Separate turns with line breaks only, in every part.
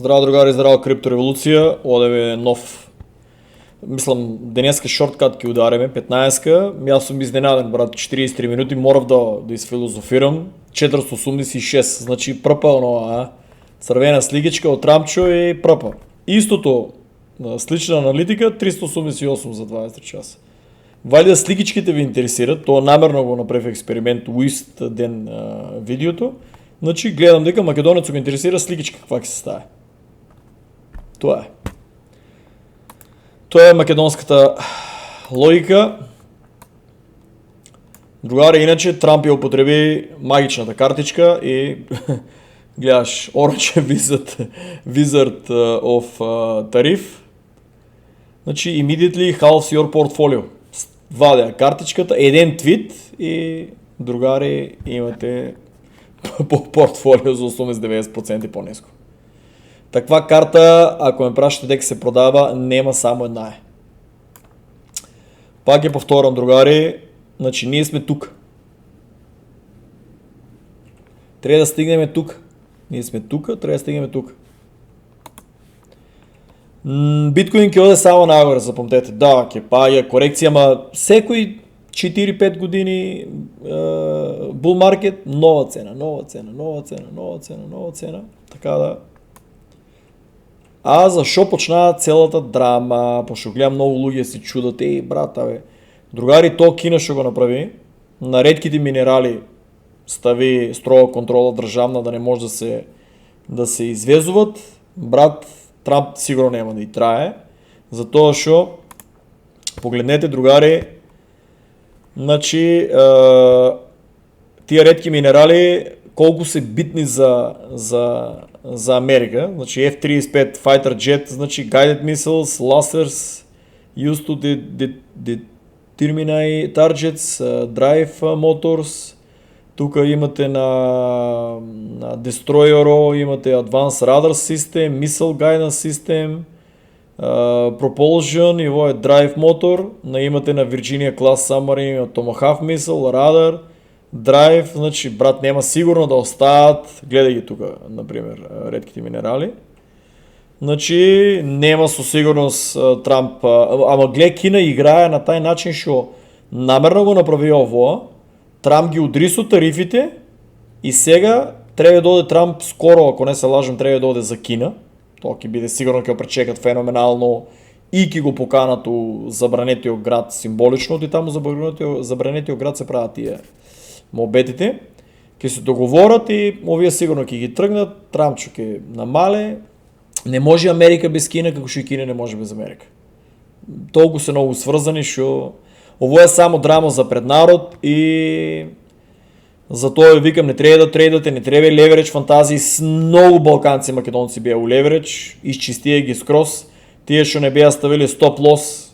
Здраво другари, здраво криптореволуција, одеве нов, мислам, денеска шорткат ќе удареме, 15-ка, јас сум изненаден, брат, 43 минути, морав да изфилозофирам, 486, значи прпа оно, црвена слигичка од Трампчо и прпа. Истото, слична аналитика, 388 за 23 часа. Валјда сликичките ви интересират, тоа намерно го направив експеримент у ист ден видеото, значи гледам дека македонецот го интересира сликичка каква ќе се стае. Тоа е македонската логика. Другари, иначе Трамп ја употреби магичната картичка и гледаш Orange Wizard of Tariff. Значи immediately halves your portfolio. Вадеа картичката, еден твит и другари имате портфолио за 80-90% по-ниско. Таква карта, ако ме прашате дека се продава, нема само една е. Пак ја повторам, другари, значи ние сме тук. Треба да стигнеме тук. Ние сме тука, треба да стигнеме тук. Биткоин ќе оде само нагоре, запомтете. Да, ќе паѓа корекција, ама секој 4-5 години bull market, нова цена. Така да. А зашо почнаа целата драма? Пошто гледам многу луѓе се чудат, брата бе. Другари, то Кина што го направи, на ретките минерали стави строга контрола државна да не може да се извезуват. Брат, Трамп сигурно нема да и трае, затоа што погледнете, другари, значи тие ретки минерали колку се битни за Америка. Значи F-35 fighter jet, значи guided missiles, lasers used to determine targets, drive motors. Тука имате на Destroyer, имате Advanced Radar System, Missile Guidance System, Propulsion и во е Drive Motor. Имате на Virginia Class Submarine, Tomahawk Missile, Radar, Drive, значи брат нема сигурно да остаат, гледај ги тука, например, ретките минерали. Значи нема со сигурност Трамп, ама гледај Кина играе на тај начин што намерно го направи ово. Трамп ги удри со тарифите и сега треба да оде Трамп скоро, ако не се лажам, треба да оде за Кина. Тоа ќе биде сигурно, ќе пречекат феноменално и ќе го поканат у забранетиот град символично, и таму забранетиот град се прават тие мобетите. Ќе се договорат и овие сигурно ќе ги тргнат, Трамп ќе намале. Не може Америка без Кина, како што и Кина не може без Америка. Толку се многу сврзани што ово е само драма за пред народ и затоа викам, не треба да трейдате, не треба леверидж фантазии. С многу балканци македонци беа у леверидж, изчистија ги скроз. Тие што не беа ставили стоп лос,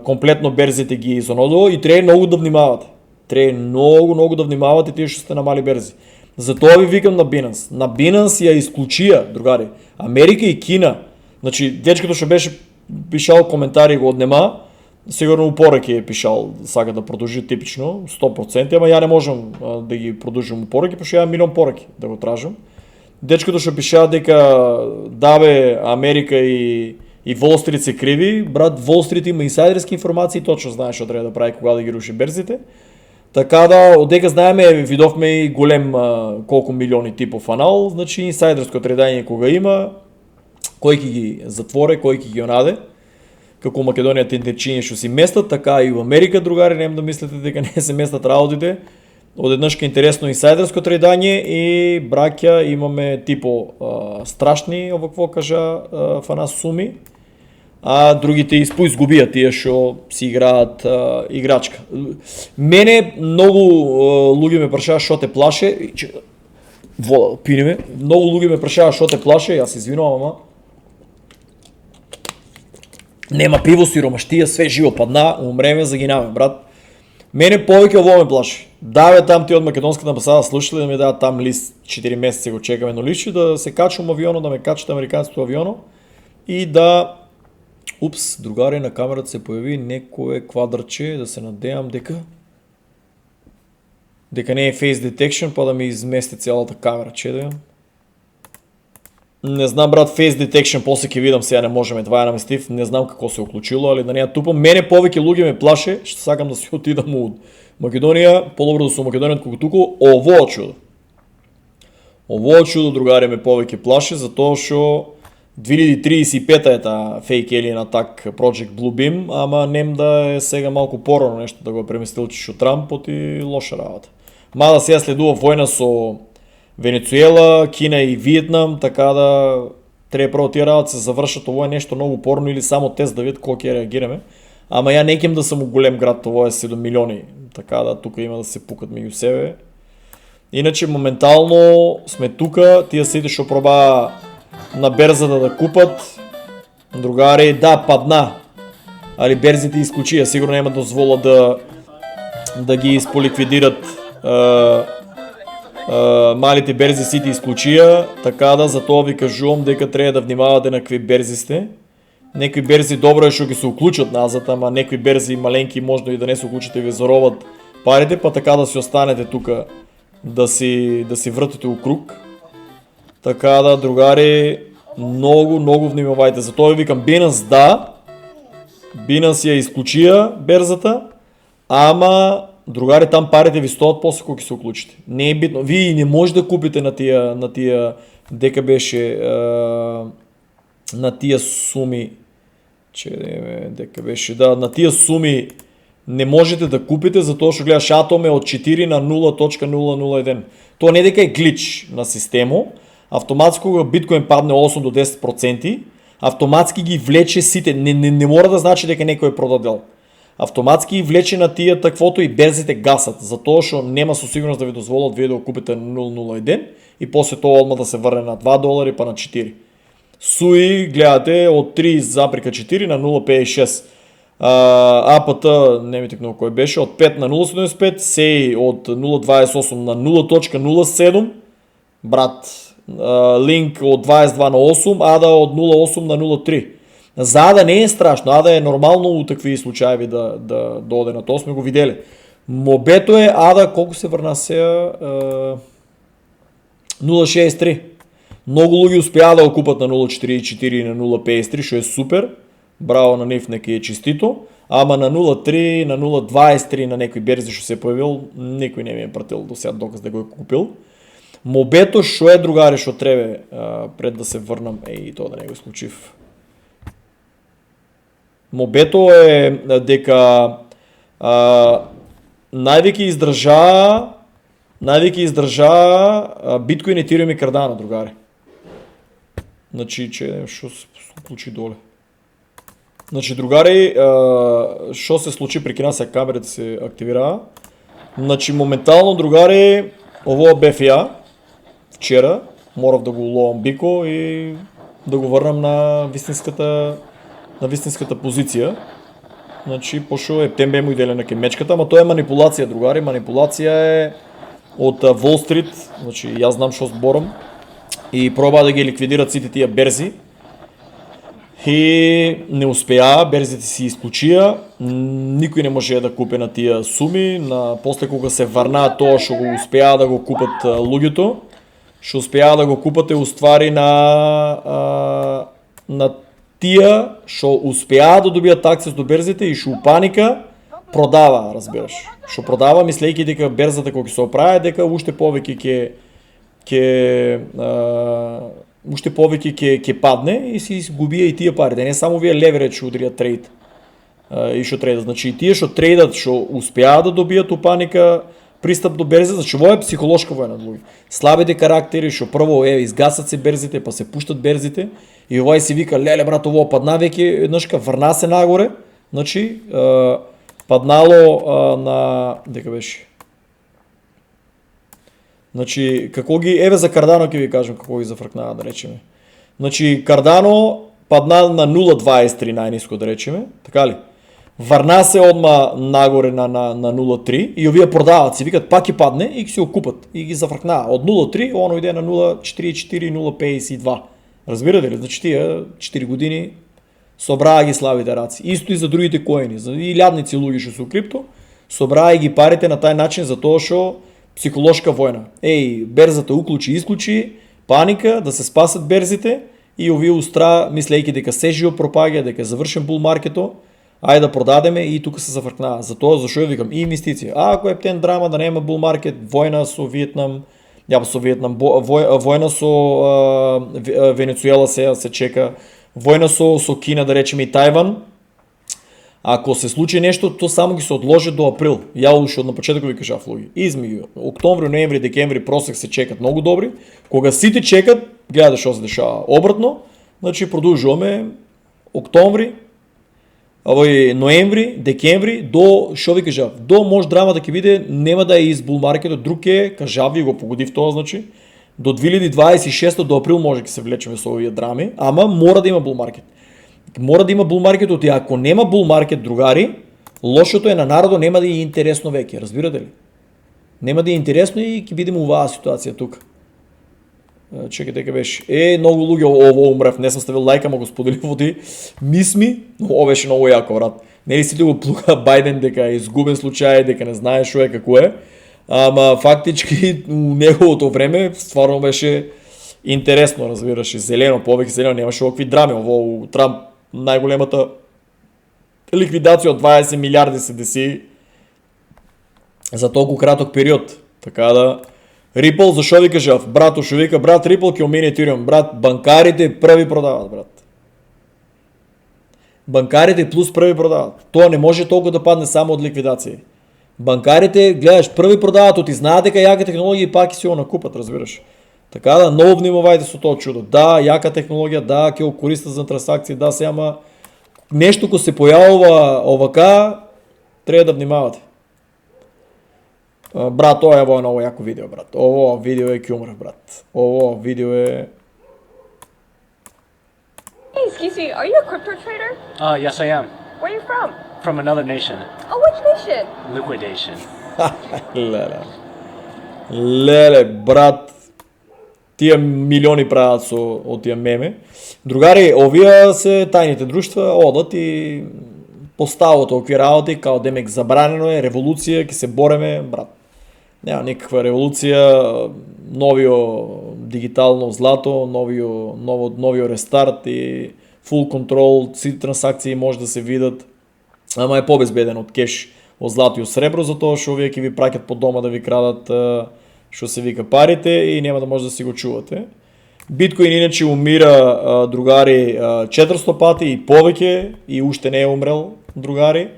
комплетно берзите ги изонодува и треба многу да внимавате. Треба многу да внимавате тие што сте на мали берзи. Затоа ви викам на Binance. На Binance ја исклучија, другари, Америка и Кина. Значи, дечкото што беше пишал коментари го однема, сигурно упораки е пишал, сака да продолжи типично, 100%, ама ја не можам да ги продолжам упораки, пошто ја милион пораки да го тражам. Дечкото што пишаа дека бе, Америка и Wall Street се криви, брат, Wall Street има инсайдерски информации, точно знае што треба да прави кога да ги руши берзите. Така да, одека знаеме, видовме и голем колку милиони типов анал, значи инсайдерско тредање кога има, кој ќе ги затворе, кој ќе ги онаде. Како Македонија тендечиња што си местат, така и у Америка, другари, нема да мислите дека не се местат работите. Одеднашка интересно инсайдерско тредање и браќа имаме типо страшни, овакво кажа, фана суми, а другите изгубија тие што си играат играчка. Мене многу луѓе ме прашаа што те плаше, вода, пинеме, многу луѓе ме прашаа што те плаше, јас извинувам, ама нема пиво, сиромаштија, све живо падна, умреме, загинаме, брат. Мене повеќе ово ме плаши. Даве там ти од македонската амбасада слушали да ми дадат там лист, 4 месеци го чекаме на лиши, да се качам авионо, да ме качат американците авионо и да... Упс, другари, на камерата се појави некое квадрче, да се надејам дека не е face detection, па да ми измести цялата камера, че да имам. Не знам, брат, face detection, после ќе видам, сега не можеме, това е наместив, не знам како се уклучило, али да не ја тупам. Мене повеќе луѓе ме плаше, што сакам да си отидам од Македонија, по-добро да сум Македонија отколку туку, овоа чудо. Овоа чудо, другари, ме повеќе плаше, затоа што 2035 е таа fake alien attack Project Bluebeam, ама нем да е сега малку порано нешто да го преместил Чичо Трамп, оти лоша работа. Мада сега следува војна со Венецуела, Кина и Виетнам, така да треба прво тие работи се завршат, ово е нешто многу порно или само тест да видат колку ќе реагираме. Ама ја не кем да сум у голем град, ово е 7 милиони, така да тука има да се пукат меѓу себе. Иначе моментално сме тука, тие сите што проба на берзата да купат, другари, да, падна, али берзите исклучија, сигурно нема дозвола да ги исполиквидират малите берзи сите исклучија, така да затоа ви кажувам дека треба да внимавате на какви берзи сте. Некои берзи добро е што ги се уклучат назад, ама некои берзи маленки можно и да не се уклучат и ви заробат парите, па така да си останете тука да си вртите у круг. Така да, другари, многу внимавајте. Затоа ви викам, Binance да, Binance ја исклучија берзата, ама другари, там парите ви стоат после кога ќе се уклучите. Не е битно. Ви не може да купите на тие дека беше на тие суми, дека беше, да, на тие суми не можете да купите затоа што гледаш атом е од 4 на 0.001. Тоа не дека е глич на системо, автоматски кога биткоин падне 8 до 10%, автоматски ги влече сите, не мора да значи дека некој е продадел. Автоматски влече на тие таквото и берзите гасат, затоа што нема со сигурност да ви дозволат вие да го купите на 0.01 и после тоа одма да се врне на $2 па на 4. Суи гледате од 3,4 на 0.56. АПТ, не ми текнува кој беше, од 5 на 0.75, СЕИ од 0.28 на 0.07, брат, Линк од 22 на 8, АДА од 0.8 на 0.3. За АДА не е страшно, АДА е нормално у такви случаи да оде на тоа, сме го виделе. Мобето е АДА, колку се врна сега? 0.63. Многу луѓе успеа да го купат на 0.44 и на 0.53, што е супер. Браво на нив, нека е чистито. Ама на 0.3, на 0.23 на некој берзи што се појавил, некој не ми е пратил до сега доказ да го е купил. Мобето што е, другари, што требе пред да се врнам, и тоа да не го исклучив. Мобето е дека највеќе издржа биткоин, етириум и кардано, другари. Значи, што се случи доле? Значи, другари, што се случи преки нас, камерите се активираа. Значи, моментално, другари, ово бев ја вчера, морав да го уловам бико и да го врнам на вистинската позиција. Значи, пошо ептембе му иделе на кемечката, ама тоа е манипулација, другари, манипулација е од Wall Street, значи, јас знам што зборам, и проба да ги ликвидират сите тие берзи. И не успеа, берзите си исклучија, никој не може да купи на тие суми, после кога се врнаа тоа што го успеа да го купат луѓето, што успеа да го купат е уствари на тие што успеа да добијат акцес до берзите и што у паника продава, разбираш. Што продава мислејќи дека берзата кога ќе се оправи, дека уште повеќе ќе падне и си изгубија и тие пари. Да не само вие леверидж што удрија трейд и што трейдат. Значи и тие што трейдат, што успеа да добијат у паника пристап до берза, значи во е психолошка војна луѓе. Слабите карактери што прво изгасат се берзите, па се пуштат берзите и овој си вика леле брат, ово падна веќе, еднашка врна се нагоре. Значи паднало на дека беше. Значи, како ги, еве за Кардано ќе ви кажам како ги зафркнаа, да речеме. Значи, Кардано падна на 0.23 најниско, да речеме, така ли? Врна се одма нагоре на 0.3 и овие продаваат, си викат пак ќе падне и ќе се окупат и ги зафркнаа. Од 0.3 оно иде на 0.44 0.52. Разбирате ли? Значи тие 4 години собраа ги слабите раци. Исто и за другите коини, за илјадници луѓе што се у крипто, собраа ги парите на тај начин затоа што психолошка војна. Берзата уклучи, исклучи, паника, да се спасат берзите и овие устра, мислејќи дека се живо пропаѓа, дека е завршен бул маркето, ајде да продадеме и тука се зафркнаа. Затоа зашо ја викам и инвестиција. Ако е птен драма да нема бул маркет, војна со Виетнам, војна со Венецуела се чека, војна со Кина, да речеме и Тајван. Ако се случи нешто, то само ги се одложи до април. Ја уште од на почетокот ви кажав луѓе. Измеѓу октомври, ноември, декември просек се чекат многу добри. Кога сите чекат, гледате што се дешава обратно. Значи продолжуваме октомври, ноември, декември до што ви кажав, до може драмата ќе биде нема да е из бул маркетот, друг е, кажав ви го погодив тоа, значи до 2026 до април може ќе се влечеме со овие драми, ама мора да има бул маркет. Мора да има бул маркетот и ако нема бул маркет, другари, лошото е на народот нема да е интересно веќе, разбирате ли? Нема да е интересно и ќе бидеме оваа ситуација тука. Чекај дека беше. Многу луѓе ово умрев, не сум ставил лајк, ама го споделив оди. Мисми, ово беше многу јако, брат. Нели сите го плука Бајден дека е изгубен случај, дека не знае што е како е. Ама фактички у неговото време стварно беше интересно, разбираш, зелено, повеќе зелено, немаше овакви драми. Ово у Трамп најголемата ликвидација од 20 милиарди се деси за толку краток период. Така да Ripple, зашо ви кажав, брато шо вика, брат Ripple ќе умине Ethereum, брат, банкарите први продават, брат. Банкарите плюс први продават. Тоа не може толку да падне само од ликвидација. Банкарите, гледаш, први продават, оти знаат дека јака технологија и пак ќе си го накупат, разбираш. Така да, ново внимавајте со тоа чудо. Да, јака технологија, да, ќе го користат за трансакции, да, се ама нешто кој се појавува овака, треба да внимавате. Брат, тоа е ново јако видео, брат. Ово видео е кјумрев, брат. Ово видео е...
Hey, excuse me, are you a crypto trader?
Yes, I am.
Where are you from?
From another nation.
Oh, which nation?
Liquidation.
Леле, брат. Тие милиони прават од тие меме. Другари, овие се тајните друштва, одат и постават овие работи, као демек забранено е, револуција, ќе се бореме, брат. Нема никаква револуција, новио дигитално злато, новио рестарт и фул контрол, сите трансакции може да се видат, ама е побезбеден од кеш, од злато и од сребро, затоа што овие ќе ви праќат по дома да ви крадат што се вика парите и нема да може да си го чувате. Биткоин иначе умира, другари, 400 пати и повеќе и уште не е умрел, другари.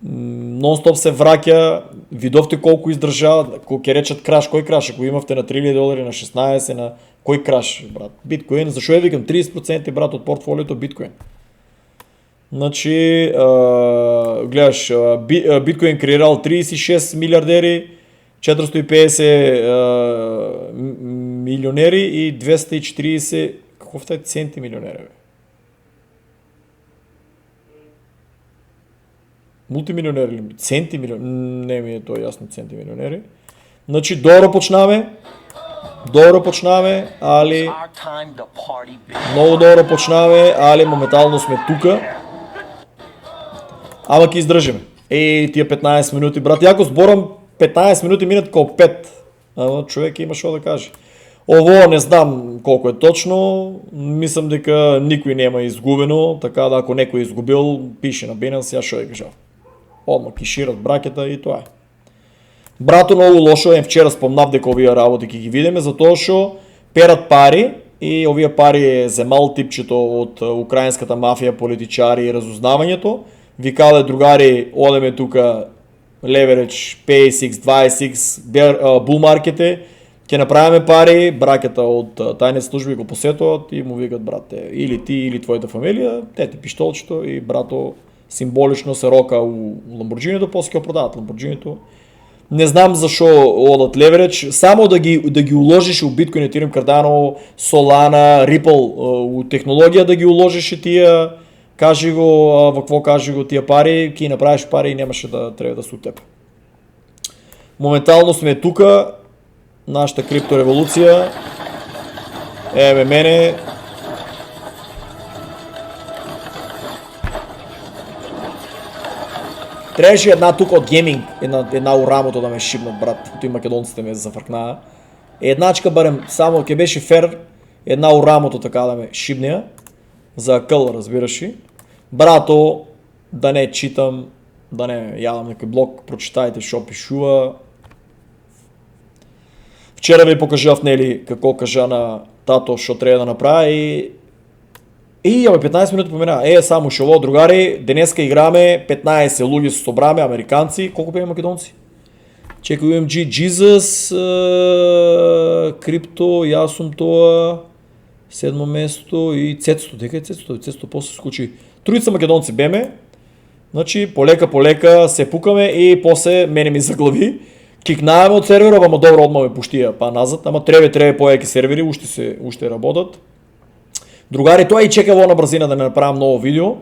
Нон-стоп се враќа, видовте колку издржа, кога ќе речат краш, кој краш, ако имавте на $3,000, на 16, на кој краш, брат? Биткоин, зашо ја викам 30% брат од портфолиото биткоин. Значи, гледаш, биткоин креирал 36 милиардери, 450 милионери и 240 каков тај центи милионери, бе? Мултимилионери или центи милионери? Не ми е тоа јасно, центи милионери. Значи, добро почнаваме, али многу добро почнаваме, али моментално сме тука. Ама ќе издржиме. Тие 15 минути, брат, јако зборам 15 минути минат као 5. Ама човек има што да каже. Ово не знам колку е точно, мислам дека никој нема изгубено, така да ако некој изгубил, пише на Binance, ја што ја кажав. Одма кишират бракета и тоа е. Брато, многу лошо е, вчера спомнав дека овие работи ќе ги видиме, затоа што перат пари и овие пари е земал типчето од украинската мафија, политичари и разузнавањето. Викале, другари, одеме тука leverage, PayX, 2X, bull маркете, ќе направиме пари, бракета од тајните служби го посетуват и му викат, брате, или ти, или твојата фамилија, те ти пиштолчето и брато символично се рока у Ламборджинито, после ќе продават Ламборджинито. Не знам зашо одат leverage, само да ги уложиш у Bitcoin, Ethereum, Cardano, Solana, Ripple, у технологија да ги уложиш и тие, кажи го, во какво кажи го тие пари, ќе направиш пари и немаше да треба да се утепа. Моментално сме тука, нашата криптореволуција. Еве мене. Требаше една тука од гейминг, една у рамото да ме шибнат, брат. Тој македонците ме зафркнаа. едначка барем, само ќе беше фер, една у рамото така да ме шибнеа, за акъл, разбираш ли. Брато, да не читам, да не јадам некој блог, прочитајте што пишува. Вчера ви покажав, нели, како кажа на тато што треба да направи и 15 минути помина. Само што ово, другари, денеска играме 15 луѓе се собраме, американци, колку беа македонци? Чекај UMG, Jesus, Крипто, јас сум тоа, 7 место и Цецто, дека е Цецто? Цецто после скучи. Тројца македонци беме, значи полека се пукаме и после мене ми заглави. Кикнаеме од серверот, ама добро одма ме пуштија па назад, ама треба поеки сервери, уште работат. Другари, тоа и чека во на брзина да не направам ново видео.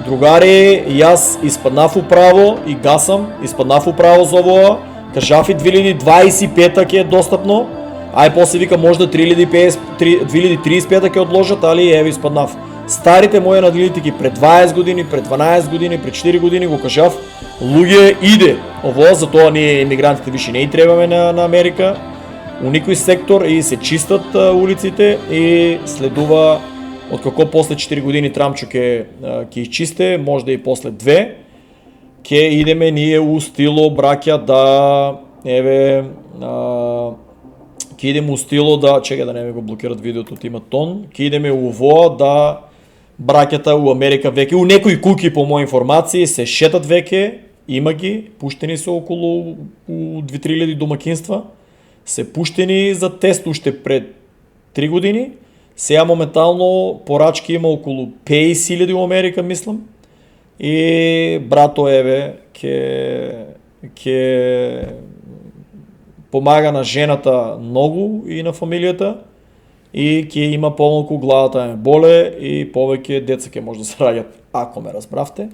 Другари, јас испаднав управо и гасам, испаднав управо за овоа. Кажав и 2025 ќе е достапно, ај после вика можда 2035 ќе одложат, али еве испаднав. Старите мои аналитики пред 20 години, пред 12 години, пред 4 години го кажав, луѓе иде. Ово, затоа ние емигрантите више не и требаме на Америка, у никој сектор и се чистат улиците и следува откако после 4 години Трамчо ќе изчисте, можда и после 2, ќе идеме ние у стило браќа да еве ќе идеме у стило да чекај да не ме го блокират видеото, има тон, ќе идеме у во да браќата у Америка веќе у некои куки по мои информации се шетат веќе, има ги, пуштени се околу 2-3 домакинства, се пуштени за тест уште пред 3 години. Сега моментално порачки има околу 50.000 у Америка, мислам. И брато еве ќе помага на жената многу и на фамилијата и ќе има помалку главата ме боле и повеќе деца ќе може да се раѓат, ако ме разбравте.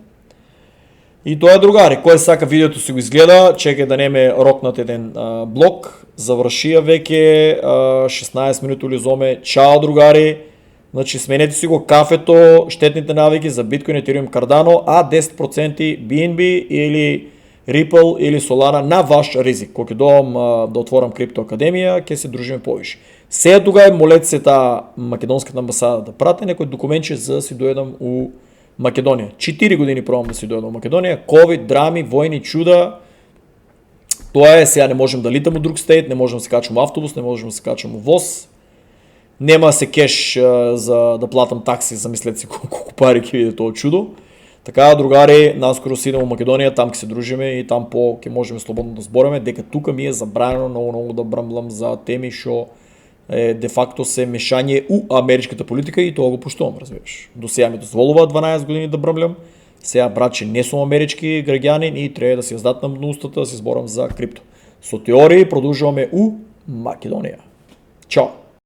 И тоа е, другари, кој сака видеото си го изгледа, чекај да не ме рокнат еден блок, завршија веќе 16 минути улизоме. Чао, другари, значи сменете си го кафето, штетните навики за Bitcoin, Ethereum, Cardano, а 10% BNB или Ripple или Solana на ваш ризик. Кога ќе доам да отворам Крипто Академија, ќе се дружиме повише. Сега тогава молете се таа македонската амбасада да прате некој документче за да си дојдам у Македонија. 4 години пробам да си дојдам у Македонија, ковид, драми, војни, чуда. Тоа е, сега не можем да литам у друг стейт, не можем да се качам у автобус, не можем да се качам у воз. Нема се кеш за да платам такси, замислете си колку пари ќе биде тоа чудо. Така, другари, наскоро си идем у Македонија, там ќе се дружиме и там ќе можеме слободно да збореме, дека тука ми е забранено многу да брамблам за теми што де факто се мешање у америчката политика и тоа го пуштувам, разбираш. До сега ми дозволува 12 години да брмлям, сега братче не сум амерички граѓанин и треба да си јаздатнам на устата да се зборам за крипто. Со теории продолжуваме у Македонија. Чао!